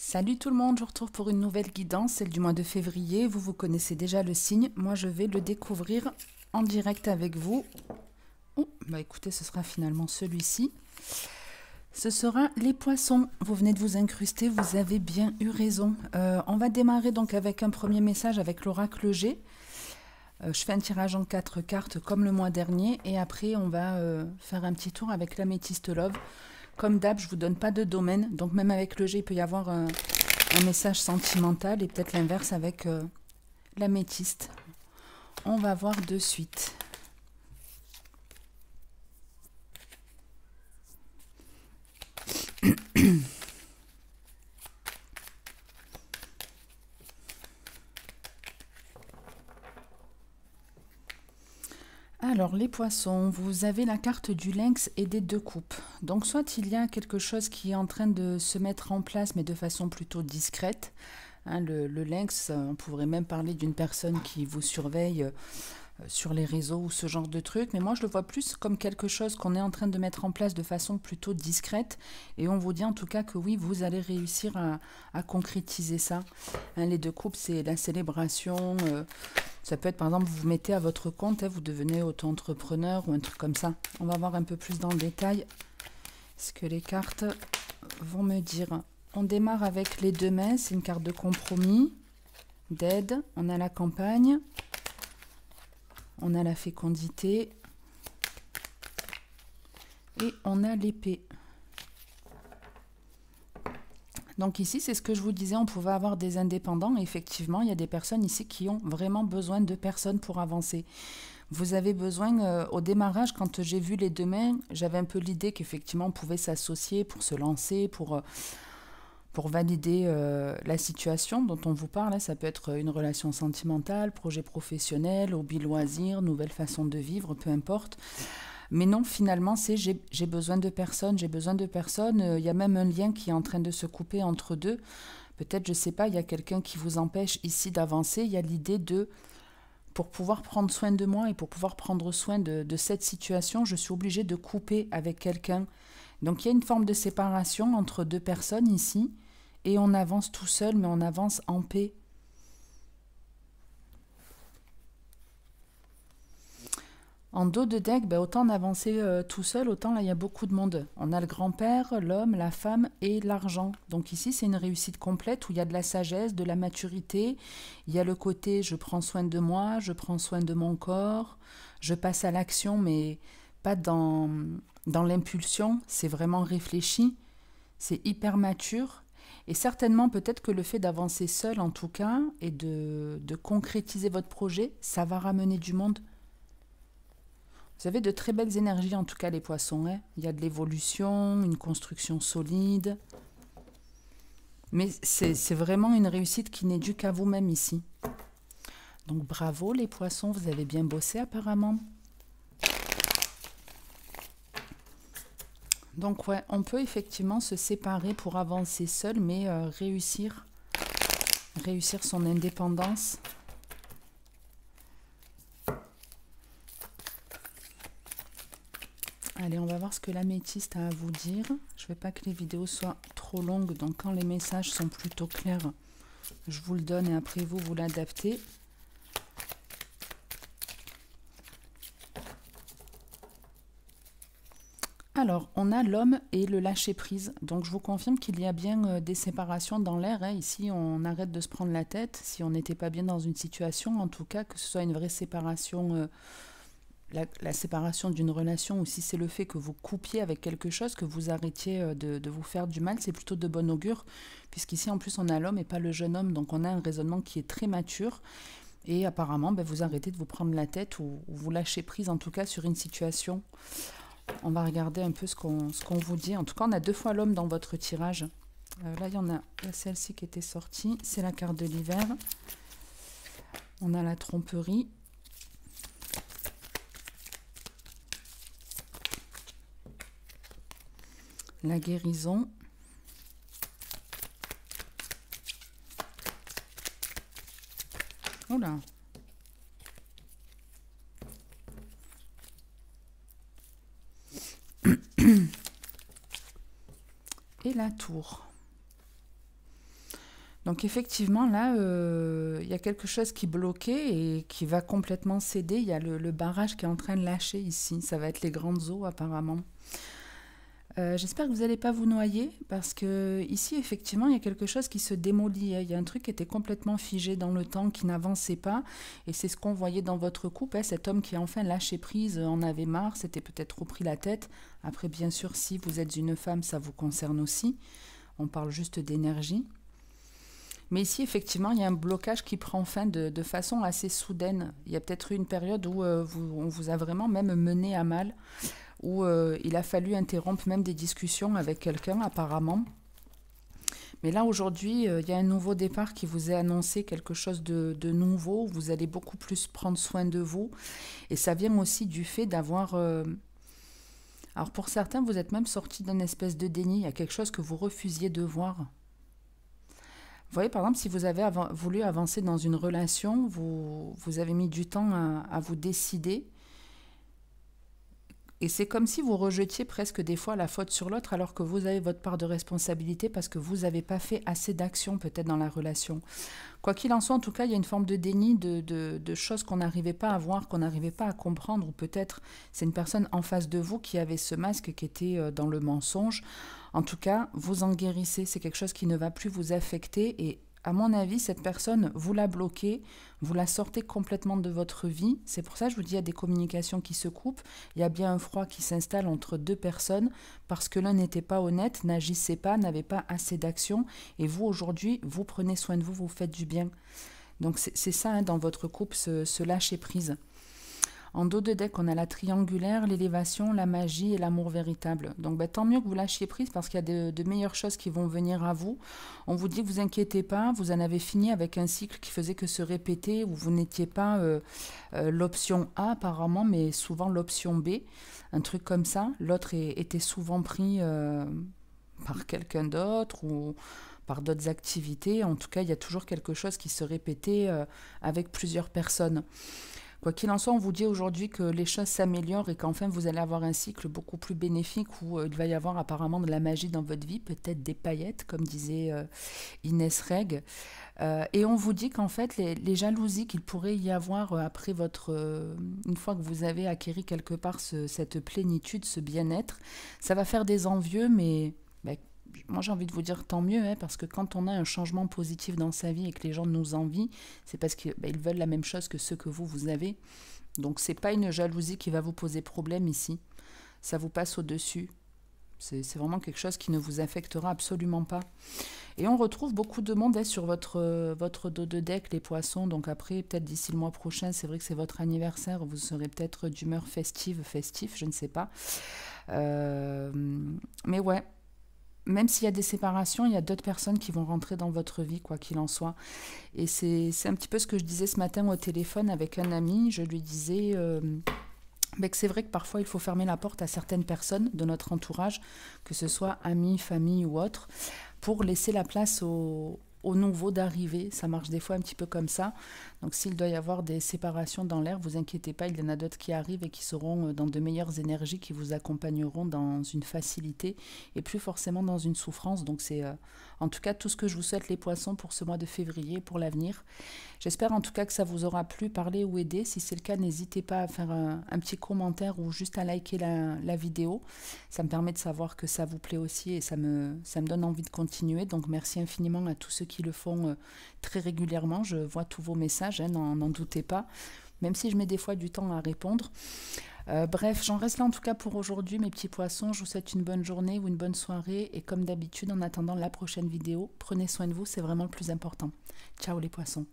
Salut tout le monde, je vous retrouve pour une nouvelle guidance, celle du mois de février. Vous connaissez déjà le signe, moi je vais le découvrir en direct avec vous. Oh, bah écoutez, ce sera finalement celui-ci. Ce sera les poissons. Vous venez de vous incruster, vous avez bien eu raison. On va démarrer donc avec un premier message avec l'oracle G. Je fais un tirage en 4 cartes comme le mois dernier et après on va faire un petit tour avec l'améthyste love. Comme d'hab, je ne vous donne pas de domaine, donc même avec le G, il peut y avoir un message sentimental et peut-être l'inverse avec l'améthyste. On va voir de suite. Alors les poissons, vous avez la carte du lynx et des deux coupes. Donc soit il y a quelque chose qui est en train de se mettre en place mais de façon plutôt discrète. Hein, le lynx, on pourrait même parler d'une personne qui vous surveille sur les réseaux ou ce genre de truc. Mais moi je le vois plus comme quelque chose qu'on est en train de mettre en place de façon plutôt discrète. Et on vous dit en tout cas que oui, vous allez réussir à concrétiser ça. Hein, les deux coupes, c'est la célébration. Ça peut être par exemple, vous vous mettez à votre compte, hein, vous devenez auto-entrepreneur ou un truc comme ça. On va voir un peu plus dans le détail ce que les cartes vont me dire. On démarre avec les deux mains, c'est une carte de compromis, d'aide. On a la campagne, on a la fécondité et on a l'épée. Donc ici, c'est ce que je vous disais, on pouvait avoir des indépendants. Et effectivement, il y a des personnes ici qui ont vraiment besoin de personnes pour avancer. Vous avez besoin, au démarrage, quand j'ai vu les deux mains, j'avais un peu l'idée qu'effectivement, on pouvait s'associer pour se lancer, pour valider la situation dont on vous parle. Ça peut être une relation sentimentale, projet professionnel, hobby, loisir, nouvelle façon de vivre, peu importe. Mais non, finalement, c'est j'ai besoin de personnes, j'ai besoin de personnes. Il y a même un lien qui est en train de se couper entre deux. Peut-être, je ne sais pas, il y a quelqu'un qui vous empêche ici d'avancer. Il y a l'idée de, pour pouvoir prendre soin de moi et pour pouvoir prendre soin de cette situation, je suis obligée de couper avec quelqu'un. Donc, il y a une forme de séparation entre deux personnes ici. Et on avance tout seul, mais on avance en paix. En dos de deck, autant on avançait tout seul, autant là il y a beaucoup de monde. On a le grand-père, l'homme, la femme et l'argent. Donc ici c'est une réussite complète où il y a de la sagesse, de la maturité. Il y a le côté je prends soin de moi, je prends soin de mon corps, je passe à l'action mais pas dans l'impulsion, c'est vraiment réfléchi, c'est hyper mature. Et certainement peut-être que le fait d'avancer seul en tout cas et de concrétiser votre projet, ça va ramener du monde. Vous avez de très belles énergies en tout cas les poissons. Hein. Il y a de l'évolution, une construction solide. Mais c'est vraiment une réussite qui n'est due qu'à vous-même ici. Donc bravo les poissons, vous avez bien bossé apparemment. Donc ouais, on peut effectivement se séparer pour avancer seul, mais réussir son indépendance. Allez, on va voir ce que l'améthyste a à vous dire. Je ne veux pas que les vidéos soient trop longues, donc quand les messages sont plutôt clairs, je vous le donne et après vous l'adaptez. Alors, on a l'homme et le lâcher-prise. Donc, je vous confirme qu'il y a bien des séparations dans l'air. Hein. Ici, on arrête de se prendre la tête. Si on n'était pas bien dans une situation, en tout cas, que ce soit une vraie séparation... La séparation d'une relation ou si c'est le fait que vous coupiez avec quelque chose, que vous arrêtiez de vous faire du mal, c'est plutôt de bon augure, puisqu'ici en plus on a l'homme et pas le jeune homme, donc on a un raisonnement qui est très mature et apparemment vous arrêtez de vous prendre la tête ou vous lâchez prise en tout cas sur une situation. On va regarder un peu ce qu'on vous dit. En tout cas on a 2 fois l'homme dans votre tirage. Là il y en a celle-ci qui était sortie, c'est la carte de l'hiver. On a la tromperie. La guérison. Oula. Et la tour. Donc effectivement, là, il y a quelque chose qui bloquait et qui va complètement céder. Il y a le barrage qui est en train de lâcher ici. Ça va être les grandes eaux apparemment. J'espère que vous n'allez pas vous noyer parce que ici, effectivement, il y a quelque chose qui se démolit. Il y a un truc qui était complètement figé dans le temps, qui n'avançait pas. Et c'est ce qu'on voyait dans votre couple. Cet homme qui a enfin lâché prise, en avait marre, s'était peut-être trop pris la tête. Après, bien sûr, si vous êtes une femme, ça vous concerne aussi. On parle juste d'énergie. Mais ici, effectivement, il y a un blocage qui prend fin de façon assez soudaine. Il y a peut-être eu une période où on vous a vraiment même mené à mal, où il a fallu interrompre même des discussions avec quelqu'un apparemment. Mais là, aujourd'hui, il y a un nouveau départ qui vous est annoncé, quelque chose de nouveau. Vous allez beaucoup plus prendre soin de vous. Et ça vient aussi du fait d'avoir... Alors pour certains, vous êtes même sorti d'une espèce de déni. Il y a quelque chose que vous refusiez de voir. Vous voyez, par exemple, si vous avez voulu avancer dans une relation, vous avez mis du temps à vous décider. Et c'est comme si vous rejetiez presque des fois la faute sur l'autre alors que vous avez votre part de responsabilité parce que vous n'avez pas fait assez d'actions peut-être dans la relation. Quoi qu'il en soit, en tout cas, il y a une forme de déni de choses qu'on n'arrivait pas à voir, qu'on n'arrivait pas à comprendre, ou peut-être c'est une personne en face de vous qui avait ce masque qui était dans le mensonge. En tout cas, vous en guérissez, c'est quelque chose qui ne va plus vous affecter et à mon avis, cette personne, vous la bloquez, vous la sortez complètement de votre vie. C'est pour ça que je vous dis, il y a des communications qui se coupent. Il y a bien un froid qui s'installe entre deux personnes parce que l'un n'était pas honnête, n'agissait pas, n'avait pas assez d'action. Et vous, aujourd'hui, vous prenez soin de vous, vous faites du bien. Donc c'est ça, hein, dans votre couple, ce lâcher prise. En dos de deck, on a la triangulaire, l'élévation, la magie et l'amour véritable. Donc tant mieux que vous lâchiez prise parce qu'il y a de meilleures choses qui vont venir à vous. On vous dit que vous inquiétez pas, vous en avez fini avec un cycle qui faisait que se répéter, où vous n'étiez pas l'option A apparemment, mais souvent l'option B, un truc comme ça. L'autre était souvent pris par quelqu'un d'autre ou par d'autres activités. En tout cas, il y a toujours quelque chose qui se répétait avec plusieurs personnes. Quoi qu'il en soit, on vous dit aujourd'hui que les choses s'améliorent et qu'enfin vous allez avoir un cycle beaucoup plus bénéfique où il va y avoir apparemment de la magie dans votre vie, peut-être des paillettes, comme disait Inès Reg. Et on vous dit qu'en fait, les jalousies qu'il pourrait y avoir après une fois que vous avez acquéri quelque part cette plénitude, ce bien-être, ça va faire des envieux, mais... moi, j'ai envie de vous dire tant mieux, hein, parce que quand on a un changement positif dans sa vie et que les gens nous envient, c'est parce qu'ils veulent la même chose que ceux que vous avez. Donc, c'est pas une jalousie qui va vous poser problème ici. Ça vous passe au-dessus. C'est vraiment quelque chose qui ne vous affectera absolument pas. Et on retrouve beaucoup de monde sur votre dos de deck, les poissons. Donc après, peut-être d'ici le mois prochain, c'est vrai que c'est votre anniversaire. Vous serez peut-être d'humeur festif, je ne sais pas. Mais ouais. Même s'il y a des séparations, il y a d'autres personnes qui vont rentrer dans votre vie, quoi qu'il en soit. Et c'est un petit peu ce que je disais ce matin au téléphone avec un ami. Je lui disais que c'est vrai que parfois il faut fermer la porte à certaines personnes de notre entourage, que ce soit amis, famille ou autres, pour laisser la place aux nouveaux d'arriver. Ça marche des fois un petit peu comme ça. Donc s'il doit y avoir des séparations dans l'air, vous inquiétez pas, il y en a d'autres qui arrivent et qui seront dans de meilleures énergies, qui vous accompagneront dans une facilité et plus forcément dans une souffrance. Donc c'est en tout cas tout ce que je vous souhaite les poissons pour ce mois de février, pour l'avenir. J'espère en tout cas que ça vous aura plu, parlé ou aidé. Si c'est le cas, n'hésitez pas à faire un petit commentaire ou juste à liker la vidéo. Ça me permet de savoir que ça vous plaît aussi et ça me donne envie de continuer. Donc merci infiniment à tous ceux qui le font très régulièrement. Je vois tous vos messages, hein, n'en doutez pas, même si je mets des fois du temps à répondre. Bref, j'en reste là en tout cas pour aujourd'hui, mes petits poissons. Je vous souhaite une bonne journée ou une bonne soirée. Et comme d'habitude, en attendant la prochaine vidéo, prenez soin de vous, c'est vraiment le plus important. Ciao les poissons.